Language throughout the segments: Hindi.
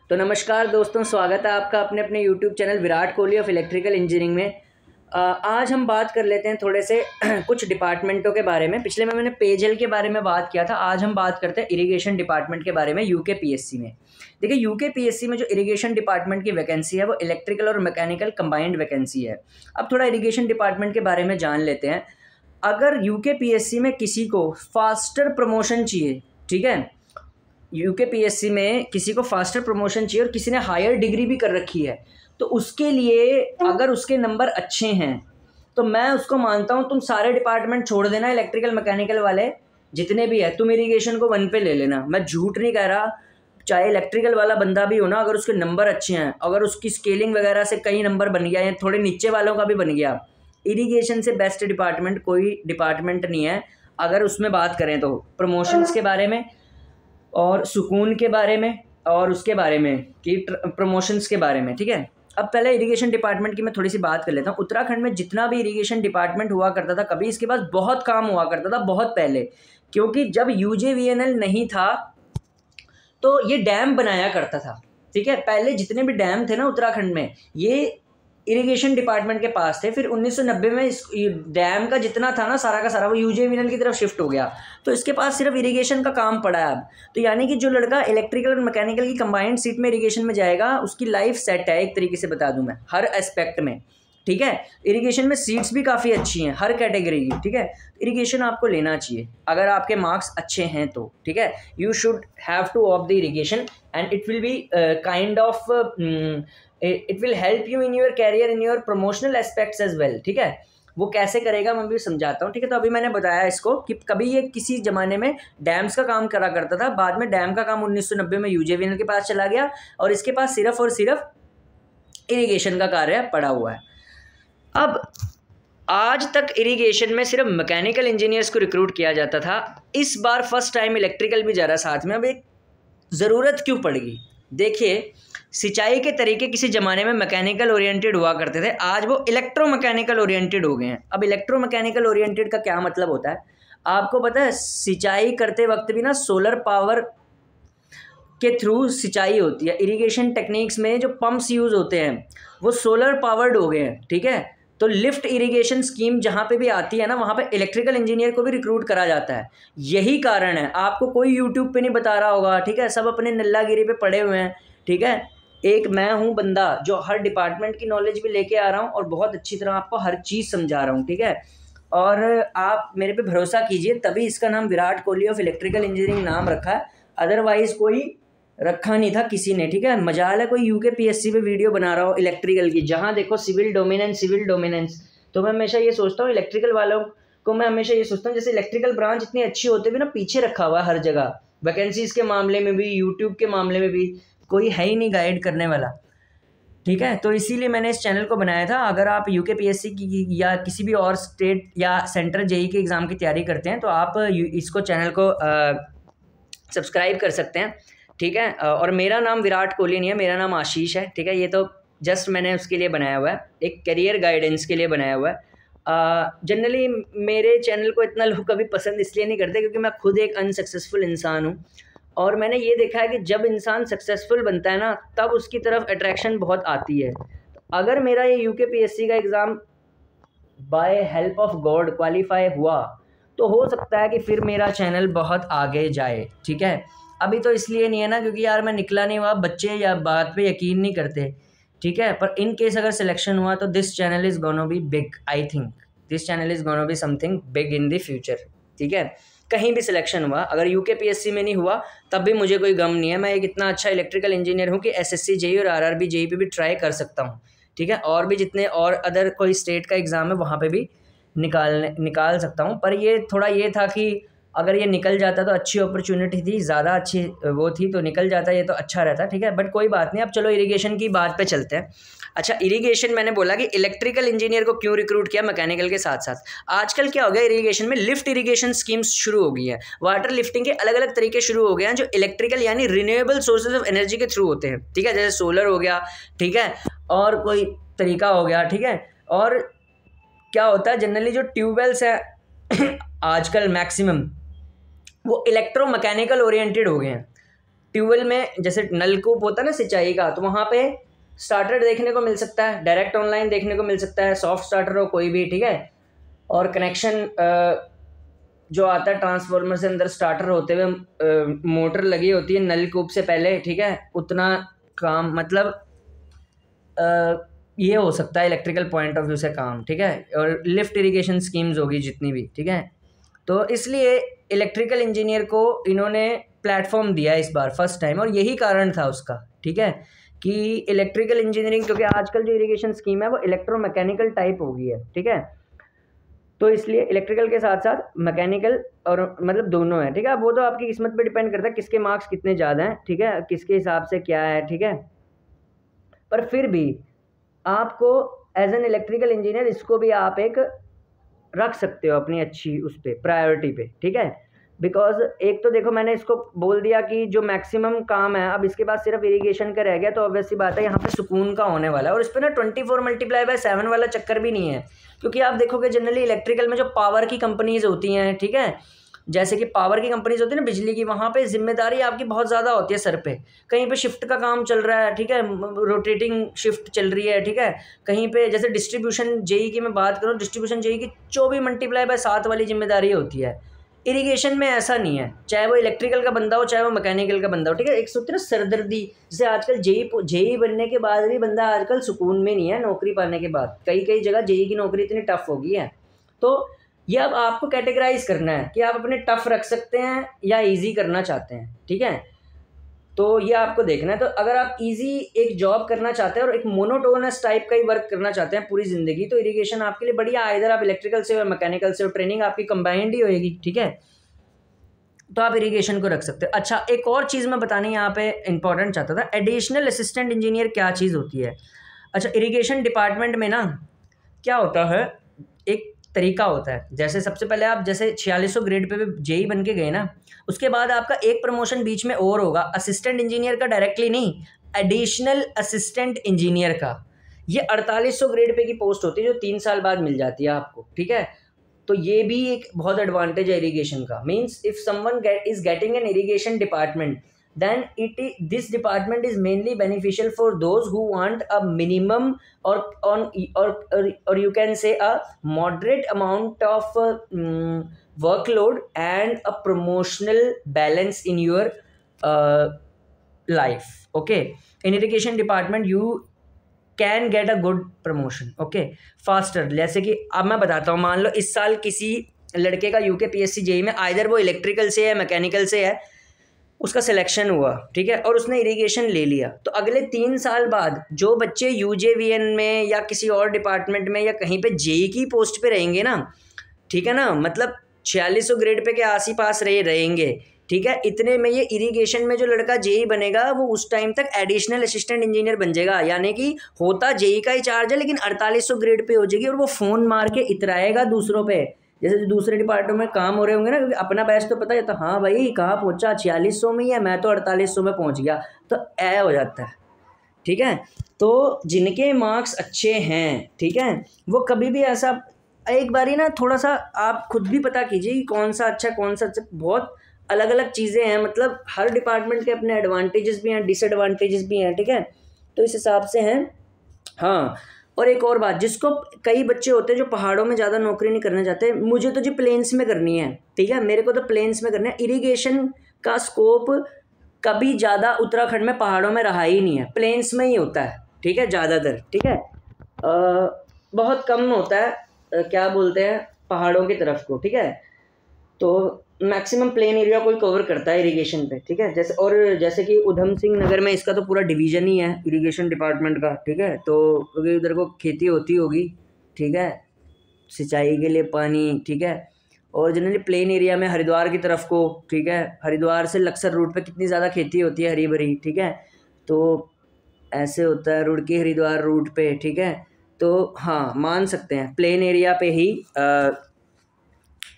तो नमस्कार दोस्तों, स्वागत है आपका अपने अपने YouTube channel Virat Kohli of electrical engineering में। आज हम बात कर लेते हैं थोड़े से कुछ डिपार्टमेंटों के बारे में। पिछले में मैंने पेयजल के बारे में बात किया था, आज हम बात करते हैं इरिगेशन डिपार्टमेंट के बारे में यूके पीएससी में। देखिए, यूके पीएससी में जो इरिगेशन डिपार्टमेंट की वैकेंसी है वो इलेक्ट्रिकल और मैकेनिकल कंबाइंड वैकेंसी है। अब थोड़ा इरिगेशन डिपार्टमेंट के बारे में जान लेते हैं। अगर यूके पीएससी में किसी को फास्टर प्रमोशन चाहिए, ठीक है, यूके पीएससी में किसी को फास्टर प्रमोशन चाहिए और किसी ने हायर डिग्री भी कर रखी है, तो उसके लिए अगर उसके नंबर अच्छे हैं तो मैं उसको मानता हूँ तुम सारे डिपार्टमेंट छोड़ देना, इलेक्ट्रिकल मैकेनिकल वाले जितने भी है, तुम इरिगेशन को 1 पे ले लेना। मैं झूठ नहीं कह रहा, चाहे इलेक्ट्रिकल वाला बंदा भी हो ना, अगर उसके नंबर अच्छे हैं, अगर उसकी स्केलिंग वगैरह से कई नंबर बन गया या थोड़े नीचे वालों का भी बन गया, इरिगेशन से बेस्ट डिपार्टमेंट कोई डिपार्टमेंट नहीं है। अगर उसमें बात करें तो प्रमोशंस के बारे में और सुकून के बारे में और उसके बारे में कि प्रमोशंस के बारे में, ठीक है। अब पहले इरिगेशन डिपार्टमेंट की मैं थोड़ी सी बात कर लेता हूँ। उत्तराखंड में जितना भी इरिगेशन डिपार्टमेंट हुआ करता था, कभी इसके पास बहुत काम हुआ करता था बहुत पहले, क्योंकि जब यूजेवीएनएल नहीं था तो ये डैम बनाया करता था, ठीक है। पहले जितने भी डैम थे ना उत्तराखंड में, ये इरिगेशन डिपार्टमेंट के पास थे। फिर 1990 में इस डैम का जितना था ना सारा का सारा वो यूजेवीएनएल की तरफ शिफ्ट हो गया, तो इसके पास सिर्फ इरिगेशन का काम पड़ा है अब। तो यानी कि जो लड़का इलेक्ट्रिकल और मैकेनिकल की कंबाइंड सीट में इरिगेशन में जाएगा, उसकी लाइफ सेट है, एक तरीके से बता दूं मैं, हर एस्पेक्ट में, ठीक है। इरिगेशन में सीट्स भी काफ़ी अच्छी हैं हर कैटेगरी की, ठीक है। इरिगेशन आपको लेना चाहिए अगर आपके मार्क्स अच्छे हैं तो, ठीक है। You should have to opt the irrigation and it will be kind of it will help you in your career, in your promotional aspects as well, ठीक है। वो कैसे करेगा मैं भी समझाता हूँ, ठीक है। तो अभी मैंने बताया इसको कि कभी ये किसी ज़माने में डैम्स का काम करा करता था, बाद में डैम का काम 1990 में यूजेवीएनएल के पास चला गया और इसके पास सिर्फ और सिर्फ इरिगेशन का कार्य पड़ा हुआ है। अब आज तक इरिगेशन में सिर्फ मैकेनिकल इंजीनियर्स को रिक्रूट किया जाता था, इस बार फर्स्ट टाइम इलेक्ट्रिकल भी जा रहा साथ में। अब एक ज़रूरत क्यों पड़ेगी? देखिए, सिंचाई के तरीके किसी ज़माने में मैकेनिकल ओरिएंटेड हुआ करते थे, आज वो इलेक्ट्रोमैकेनिकल ओरिएंटेड हो गए हैं। अब इलेक्ट्रोमैकेनिकल ओरिएंटेड का क्या मतलब होता है आपको पता है? सिंचाई करते वक्त भी ना सोलर पावर के थ्रू सिंचाई होती है। इरिगेशन टेक्निक्स में जो पंप्स यूज़ होते हैं वो सोलर पावर्ड हो गए हैं, ठीक है। तो लिफ्ट इरिगेशन स्कीम जहाँ पे भी आती है ना, वहाँ पे इलेक्ट्रिकल इंजीनियर को भी रिक्रूट करा जाता है। यही कारण है, आपको कोई यूट्यूब पे नहीं बता रहा होगा, ठीक है। सब अपने नल्लागिरी पे पड़े हुए हैं, ठीक है। एक मैं हूँ बंदा जो हर डिपार्टमेंट की नॉलेज भी लेके आ रहा हूँ और बहुत अच्छी तरह आपको हर चीज़ समझा रहा हूँ, ठीक है। और आप मेरे पे भरोसा कीजिए, तभी इसका नाम Virat Kohli of electrical engineering नाम रखा है, अदरवाइज़ कोई रखा नहीं था किसी ने, ठीक है। मजाल है कोई यूके पीएससी पे वीडियो बना रहा हो इलेक्ट्रिकल की, जहाँ देखो सिविल डोमिनेंस। तो मैं हमेशा ये सोचता हूँ इलेक्ट्रिकल वालों को, मैं हमेशा ये सोचता हूँ जैसे इलेक्ट्रिकल ब्रांच इतनी अच्छी होते भी ना, पीछे रखा हुआ है हर जगह, वैकेंसीज के मामले में भी, यूट्यूब के मामले में भी कोई है ही नहीं गाइड करने वाला, ठीक है। तो इसीलिए मैंने इस चैनल को बनाया था। अगर आप यूके पीएससी की या किसी भी और स्टेट या सेंटर जेई के एग्ज़ाम की तैयारी करते हैं तो आप इसको चैनल को सब्सक्राइब कर सकते हैं, ठीक है। और मेरा नाम विराट कोहली नहीं है, मेरा नाम आशीष है, ठीक है। ये तो जस्ट मैंने उसके लिए बनाया हुआ है, एक करियर गाइडेंस के लिए बनाया हुआ है। जनरली मेरे चैनल को इतना लोग कभी पसंद इसलिए नहीं करते क्योंकि मैं खुद एक अनसक्सेसफुल इंसान हूँ, और मैंने ये देखा है कि जब इंसान सक्सेसफुल बनता है ना, तब उसकी तरफ अट्रैक्शन बहुत आती है। तो अगर मेरा ये यूके पीएससी का exam by help of God qualify हुआ तो हो सकता है कि फिर मेरा चैनल बहुत आगे जाए, ठीक है। अभी तो इसलिए नहीं है ना क्योंकि यार मैं निकला नहीं हुआ, बच्चे या बात पे यकीन नहीं करते, ठीक है। पर इन केस अगर सिलेक्शन हुआ तो this channel is gonna B big, I think this channel is gonna be something big in the future, ठीक है। कहीं भी सिलेक्शन हुआ, अगर यूके पीएससी में नहीं हुआ तब भी मुझे कोई गम नहीं है। मैं एक इतना अच्छा इलेक्ट्रिकल इंजीनियर हूँ कि एसएससी जेई और आरआरबी जेई पे भी ट्राई कर सकता हूँ, ठीक है। और भी जितने और अदर कोई स्टेट का एग्ज़ाम है वहाँ पे भी निकाल सकता हूँ। पर ये थोड़ा ये था कि अगर ये निकल जाता तो अच्छी अपॉर्चुनिटी थी, ज़्यादा अच्छी वो थी, तो निकल जाता ये तो अच्छा रहता, ठीक है। बट कोई बात नहीं, अब चलो इरिगेशन की बात पे चलते हैं। अच्छा, इरिगेशन मैंने बोला कि इलेक्ट्रिकल इंजीनियर को क्यों रिक्रूट किया मैकेनिकल के साथ साथ। आजकल क्या हो गया, इरिगेशन में लिफ्ट इरिगेशन स्कीम्स शुरू हो गई है, वाटर लिफ्टिंग के अलग अलग तरीके शुरू हो गए हैं जो इलेक्ट्रिकल यानी रिन्यूएबल सोर्सेज ऑफ एनर्जी के थ्रू होते हैं, ठीक है। जैसे सोलर हो गया, ठीक है, और कोई तरीका हो गया, ठीक है। और क्या होता है, जनरली जो ट्यूबवेल्स हैं आजकल मैक्सिमम वो इलेक्ट्रोमैकेनिकल ओरिएंटेड हो गए हैं, ट्यूबवेल में जैसे नलकूप होता है ना सिंचाई का, तो वहाँ पे स्टार्टर देखने को मिल सकता है, डायरेक्ट ऑनलाइन देखने को मिल सकता है, सॉफ्ट स्टार्टर हो कोई भी, ठीक है। और कनेक्शन जो आता है ट्रांसफार्मर से अंदर स्टार्टर होते हुए मोटर लगी होती है नलकूप से पहले, ठीक है। उतना काम मतलब ये हो सकता है इलेक्ट्रिकल पॉइंट ऑफ व्यू से काम, ठीक है। और लिफ्ट इरिगेशन स्कीम्स होगी जितनी भी, ठीक है। तो इसलिए इलेक्ट्रिकल इंजीनियर को इन्होंने प्लेटफॉर्म दिया इस बार फर्स्ट टाइम, और यही कारण था उसका, ठीक है, कि इलेक्ट्रिकल इंजीनियरिंग, क्योंकि आजकल जो इरिगेशन स्कीम है वो इलेक्ट्रोमैकेनिकल टाइप हो गई है, ठीक है। तो इसलिए इलेक्ट्रिकल के साथ साथ मैकेनिकल और मतलब दोनों है, ठीक है। वो तो आपकी किस्मत पे डिपेंड करता है किसके मार्क्स कितने ज़्यादा हैं, ठीक है, किसके हिसाब से क्या है, ठीक है। पर फिर भी आपको एज एन इलेक्ट्रिकल इंजीनियर इसको भी आप एक रख सकते हो अपनी अच्छी उस पर प्रायोरिटी पे, ठीक है। बिकॉज एक तो देखो मैंने इसको बोल दिया कि जो मैक्सिमम काम है, अब इसके बाद सिर्फ इरिगेशन का रह गया, तो ऑब्वियस सी बात है यहाँ पे सुकून का होने वाला है। और इस पर ना 24×7 वाला चक्कर भी नहीं है, क्योंकि आप देखोगे जनरली इलेक्ट्रिकल में जो पावर की कंपनीज होती हैं, ठीक है, जैसे कि पावर की कंपनीज होती है ना बिजली की, वहाँ पे जिम्मेदारी आपकी बहुत ज़्यादा होती है सर पे। कहीं पे शिफ्ट का काम चल रहा है, ठीक है, रोटेटिंग शिफ्ट चल रही है, ठीक है। कहीं पे जैसे डिस्ट्रीब्यूशन जेई की मैं बात करूँ, डिस्ट्रीब्यूशन जेई की 24×7 वाली जिम्मेदारी होती है। इरिगेशन में ऐसा नहीं है, चाहे वो इलेक्ट्रिकल का बंदा हो चाहे वो मैकेनिकल का बंदा हो, ठीक है। एक सोचते ना सरदर्दी, जैसे आजकल जेई बनने के बाद भी बंदा आजकल सुकून में नहीं है नौकरी पाने के बाद, कई जगह जेई की नौकरी इतनी टफ हो गई है। तो ये अब आपको कैटेगराइज करना है कि आप अपने टफ रख सकते हैं या इजी करना चाहते हैं, ठीक है। तो ये आपको देखना है। तो अगर आप इजी एक जॉब करना चाहते हैं और एक मोनोटोनस टाइप का ही वर्क करना चाहते हैं पूरी ज़िंदगी, तो इरिगेशन आपके लिए बढ़िया है। इधर आप इलेक्ट्रिकल से और मैकेनिकल से, और ट्रेनिंग आपकी कंबाइंड ही होएगी, ठीक है। तो आप इरिगेशन को रख सकते हो। अच्छा, एक और चीज़ मैं बतानी यहाँ पे इंपॉर्टेंट चाहता था, एडिशनल असिस्टेंट इंजीनियर क्या चीज़ होती है। अच्छा, इरिगेशन डिपार्टमेंट में ना क्या होता है, एक तरीका होता है। जैसे सबसे पहले आप जैसे 4600 ग्रेड पे भी जेई बन के गए ना, उसके बाद आपका एक प्रमोशन बीच में और होगा, असिस्टेंट इंजीनियर का डायरेक्टली नहीं, एडिशनल असिस्टेंट इंजीनियर का। ये 4800 ग्रेड पे की पोस्ट होती है जो 3 साल बाद मिल जाती है आपको, ठीक है। तो ये भी एक बहुत एडवांटेज है इरिगेशन का। Means if someone is getting an irrigation department, then this department is mainly beneficial for those who want a minimum or you can say a moderate amount of workload and a promotional balance in your life. Okay, in irrigation department you can get a good promotion, okay, faster। जैसे कि अब मैं बताता हूँ, मान लो इस साल किसी लड़के का यूके जेई में आइदर वो इलेक्ट्रिकल से है मैकेनिकल से है, उसका सिलेक्शन हुआ, ठीक है, और उसने इरिगेशन ले लिया, तो अगले 3 साल बाद जो बच्चे यूजेवीएन में या किसी और डिपार्टमेंट में या कहीं पे जेई की पोस्ट पे रहेंगे ना, ठीक है ना, मतलब 4600 ग्रेड पे के आस ही पास रहेंगे, ठीक है, इतने में ये इरिगेशन में जो लड़का जेई बनेगा वो उस टाइम तक एडिशनल असिस्टेंट इंजीनियर बन जाएगा। यानी कि होता जेई का ही चार्ज है, लेकिन 4800 ग्रेड पे हो जाएगी, और वो फ़ोन मार के इतराएगा दूसरों पे, जैसे जो दूसरे डिपार्टमेंट में काम हो रहे होंगे ना, क्योंकि अपना बैच तो पता है, तो हाँ भाई कहाँ पहुँचा, 4600 में ही है, मैं तो 4800 में पहुँच गया, तो ऐ हो जाता है, ठीक है। तो जिनके मार्क्स अच्छे हैं, ठीक है, वो कभी भी ऐसा, एक बारी ना थोड़ा सा आप खुद भी पता कीजिए कि कौन सा अच्छा कौन सा अच्छा, बहुत अलग अलग चीज़ें हैं, मतलब हर डिपार्टमेंट के अपने एडवांटेजेस भी हैं, डिसएडवांटेजेस भी हैं, ठीक है। तो इस हिसाब से हैं। हाँ, और एक और बात, जिसको कई बच्चे होते हैं जो पहाड़ों में ज़्यादा नौकरी नहीं करना चाहते, मुझे तो जी प्लेन्स में करनी है, ठीक है, मेरे को तो प्लेन्स में करना है। इरिगेशन का स्कोप कभी ज़्यादा उत्तराखंड में पहाड़ों में रहा ही नहीं है, प्लेन्स में ही होता है, ठीक है, ज़्यादातर, ठीक है। बहुत कम होता है क्या बोलते हैं पहाड़ों की तरफ को, ठीक है। तो मैक्सिमम प्लेन एरिया कोई कवर करता है इरिगेशन पे, ठीक है। जैसे कि उधम सिंह नगर में इसका तो पूरा डिवीज़न ही है इरिगेशन डिपार्टमेंट का, ठीक है। तो क्योंकि उधर को खेती होती होगी, ठीक है, सिंचाई के लिए पानी, ठीक है। और जनरली प्लेन एरिया में हरिद्वार की तरफ को, ठीक है, हरिद्वार से लक्सर रूट पे कितनी ज़्यादा खेती होती है, हरी भरी, ठीक है। तो ऐसे होता है रुड़की हरिद्वार रूट पे, ठीक है। तो हाँ, मान सकते हैं प्लेन एरिया पे ही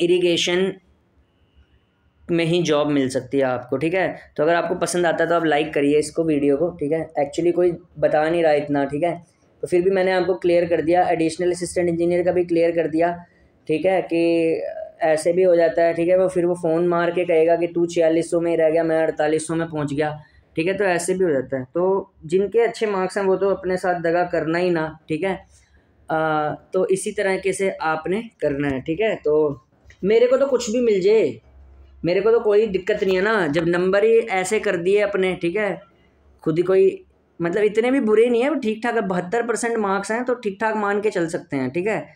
इरिगेशन में ही जॉब मिल सकती है आपको, ठीक है। तो अगर आपको पसंद आता है तो आप लाइक करिए इसको, वीडियो को, ठीक है। एक्चुअली कोई बता नहीं रहा इतना, ठीक है, तो फिर भी मैंने आपको क्लियर कर दिया, एडिशनल असिस्टेंट इंजीनियर का भी क्लियर कर दिया, ठीक है, कि ऐसे भी हो जाता है, ठीक है। वो फिर वो फ़ोन मार के कहेगा कि तू 4600 में ही रह गया, मैं 4800 में पहुंच गया, ठीक है। तो ऐसे भी हो जाता है। तो जिनके अच्छे मार्क्स हैं वो तो अपने साथ दगा करना ही ना, ठीक है। तो इसी तरीके से आपने करना है, ठीक है। तो मेरे को तो कुछ भी मिल जाए, मेरे को तो कोई दिक्कत नहीं है ना, जब नंबर ही ऐसे कर दिए अपने, ठीक है। खुद ही कोई मतलब इतने भी बुरे नहीं है, ठीक ठाक है। 72% मार्क्स हैं तो ठीक ठाक मान के चल सकते हैं, ठीक है।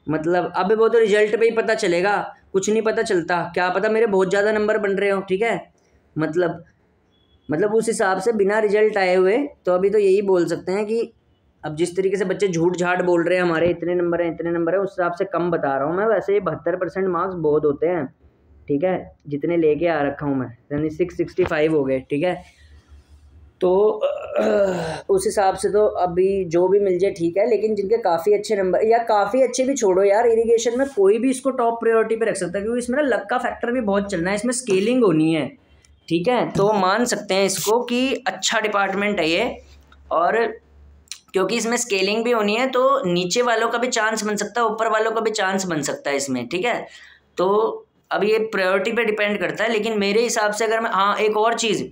मतलब अब वो तो रिजल्ट पे ही पता चलेगा, कुछ नहीं पता चलता, क्या पता मेरे बहुत ज़्यादा नंबर बन रहे हो, ठीक है। मतलब उस हिसाब से बिना रिजल्ट आए हुए तो अभी तो यही बोल सकते हैं कि अब जिस तरीके से बच्चे झूठ झाट बोल रहे हैं हमारे इतने नंबर हैं इतने नंबर है, उस हिसाब से कम बता रहा हूँ मैं। वैसे 72% मार्क्स बहुत होते हैं, ठीक है, जितने लेके आ रखा हूँ मैं, यानी 665 हो गए, ठीक है। तो उस हिसाब से तो अभी जो भी मिल जाए ठीक है, लेकिन जिनके काफ़ी अच्छे नंबर, या काफ़ी अच्छे भी छोड़ो यार, इरिगेशन में कोई भी इसको टॉप प्रायोरिटी पे रख सकता है, क्योंकि इसमें ना लक का फैक्टर भी बहुत चलना है, इसमें स्केलिंग होनी है, ठीक है। तो मान सकते हैं इसको कि अच्छा डिपार्टमेंट है ये, और क्योंकि इसमें स्केलिंग भी होनी है तो नीचे वालों का भी चांस बन सकता है, ऊपर वालों का भी चांस बन सकता है इसमें, ठीक है। तो अब ये प्रायोरिटी पे डिपेंड करता है, लेकिन मेरे हिसाब से अगर मैं, हाँ एक और चीज़,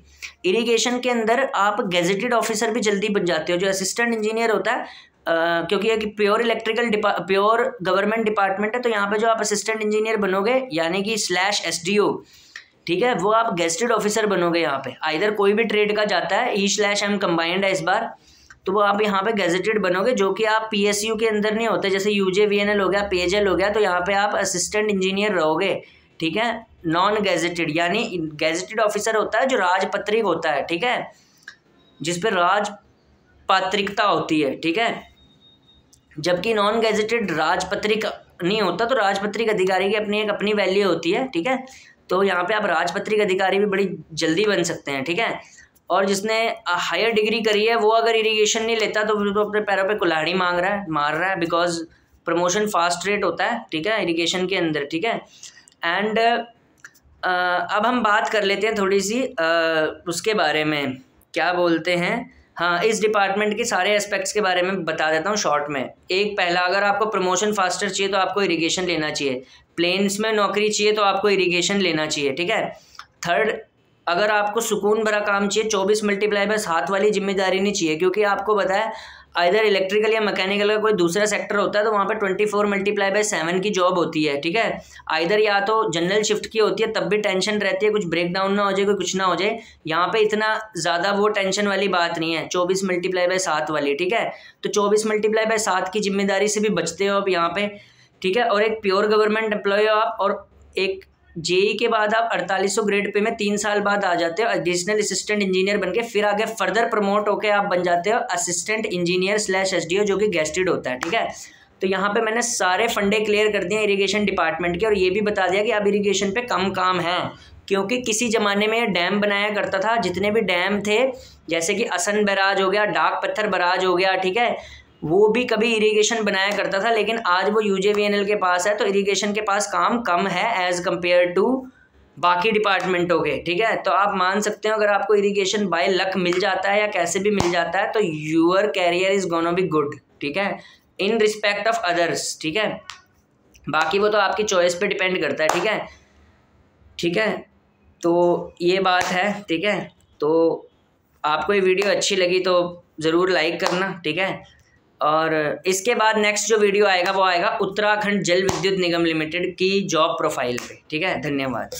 इरिगेशन के अंदर आप गेजेटेड ऑफिसर भी जल्दी बन जाते हो, जो असिस्टेंट इंजीनियर होता है, क्योंकि ये pure electrical pure government department है, तो यहाँ पे जो आप असिस्टेंट इंजीनियर बनोगे यानी कि /SDO, ठीक है, वो आप गेजेटेड ऑफिसर बनोगे यहाँ पे। आइदर कोई भी ट्रेड का जाता है, E/M कंबाइंड है इस बार, तो वो आप यहाँ पे गेजेटेड बनोगे, जो कि आप PSU के अंदर नहीं होते, जैसे UJVNL हो गया, पेजल हो गया, तो यहाँ पे आप असिस्टेंट इंजीनियर रहोगे, ठीक है। नॉन गेजेटेड, यानी गेजेटेड ऑफिसर होता है जो राजपत्रिक होता है, ठीक है, जिस पे राजपात्रिकता होती है, ठीक है। जबकि नॉन गेजेटेड राजपत्रिक नहीं होता, तो राजपत्रिक अधिकारी की अपनी वैल्यू होती है, ठीक है। तो यहाँ पे आप राजपत्रिक अधिकारी भी बड़ी जल्दी बन सकते हैं, ठीक है। और जिसने हायर डिग्री करी है वो अगर इरिगेशन नहीं लेता तो फिर तो अपने पैरों पे कुल्हाड़ी मार रहा है, बिकॉज प्रमोशन फास्ट रेट होता है, ठीक है, इरिगेशन के अंदर, ठीक है। एंड अब हम बात कर लेते हैं थोड़ी सी उसके बारे में, क्या बोलते हैं, हाँ, इस डिपार्टमेंट के सारे एस्पेक्ट्स के बारे में बता देता हूँ शॉर्ट में। एक पहला, अगर आपको प्रमोशन फास्टर चाहिए तो आपको इरिगेशन लेना चाहिए। प्लेन्स में नौकरी चाहिए तो आपको इरिगेशन लेना चाहिए, ठीक है। थर्ड, अगर आपको सुकून भरा काम चाहिए, 24 × 7 वाली जिम्मेदारी नहीं चाहिए, क्योंकि आपको बताया आइदर इलेक्ट्रिकल या मैकेनिकल का कोई दूसरा सेक्टर होता है तो वहाँ पे 24 × 7 की जॉब होती है, ठीक है। आइदर या तो जनरल शिफ्ट की होती है, तब भी टेंशन रहती है, कुछ ब्रेक डाउन ना हो जाए, कोई कुछ ना हो जाए। यहाँ पे इतना ज़्यादा वो टेंशन वाली बात नहीं है, 24 × 7 वाली, ठीक है। तो 24 × 7 की जिम्मेदारी से भी बचते हो आप यहाँ पे, ठीक है। और एक प्योर गवर्नमेंट एम्प्लॉय हो आप, और एक JEE के बाद आप 4800 ग्रेड पे में 3 साल बाद आ जाते हो एडिशनल असिस्टेंट इंजीनियर बनके, फिर आगे फर्दर प्रमोट होके आप बन जाते हो असिस्टेंट इंजीनियर /SDO, जो कि गेस्टेड होता है, ठीक है। तो यहाँ पे मैंने सारे फंडे क्लियर कर दिए इरिगेशन डिपार्टमेंट के, और ये भी बता दिया कि अब इरिगेशन पे कम काम है, क्योंकि किसी ज़माने में डैम बनाया करता था, जितने भी डैम थे जैसे कि असन बैराज हो गया, डाक पत्थर बैराज हो गया, ठीक है, वो भी कभी इरिगेशन बनाया करता था, लेकिन आज वो UJVNL के पास है, तो इरिगेशन के पास काम कम है एज़ कम्पेयर टू बाकी डिपार्टमेंटों के, ठीक है। तो आप मान सकते हो अगर आपको इरिगेशन बाय लक मिल जाता है या कैसे भी मिल जाता है तो your career is gonna be good, ठीक है, इन रिस्पेक्ट ऑफ अदर्स, ठीक है। बाकी वो तो आपकी चॉइस पे डिपेंड करता है, ठीक है। तो ये बात है, ठीक है। तो आपको ये वीडियो अच्छी लगी तो ज़रूर लाइक करना, ठीक है। और इसके बाद नेक्स्ट जो वीडियो आएगा वो आएगा उत्तराखंड जल विद्युत निगम लिमिटेड की जॉब प्रोफाइल पे, ठीक है। धन्यवाद।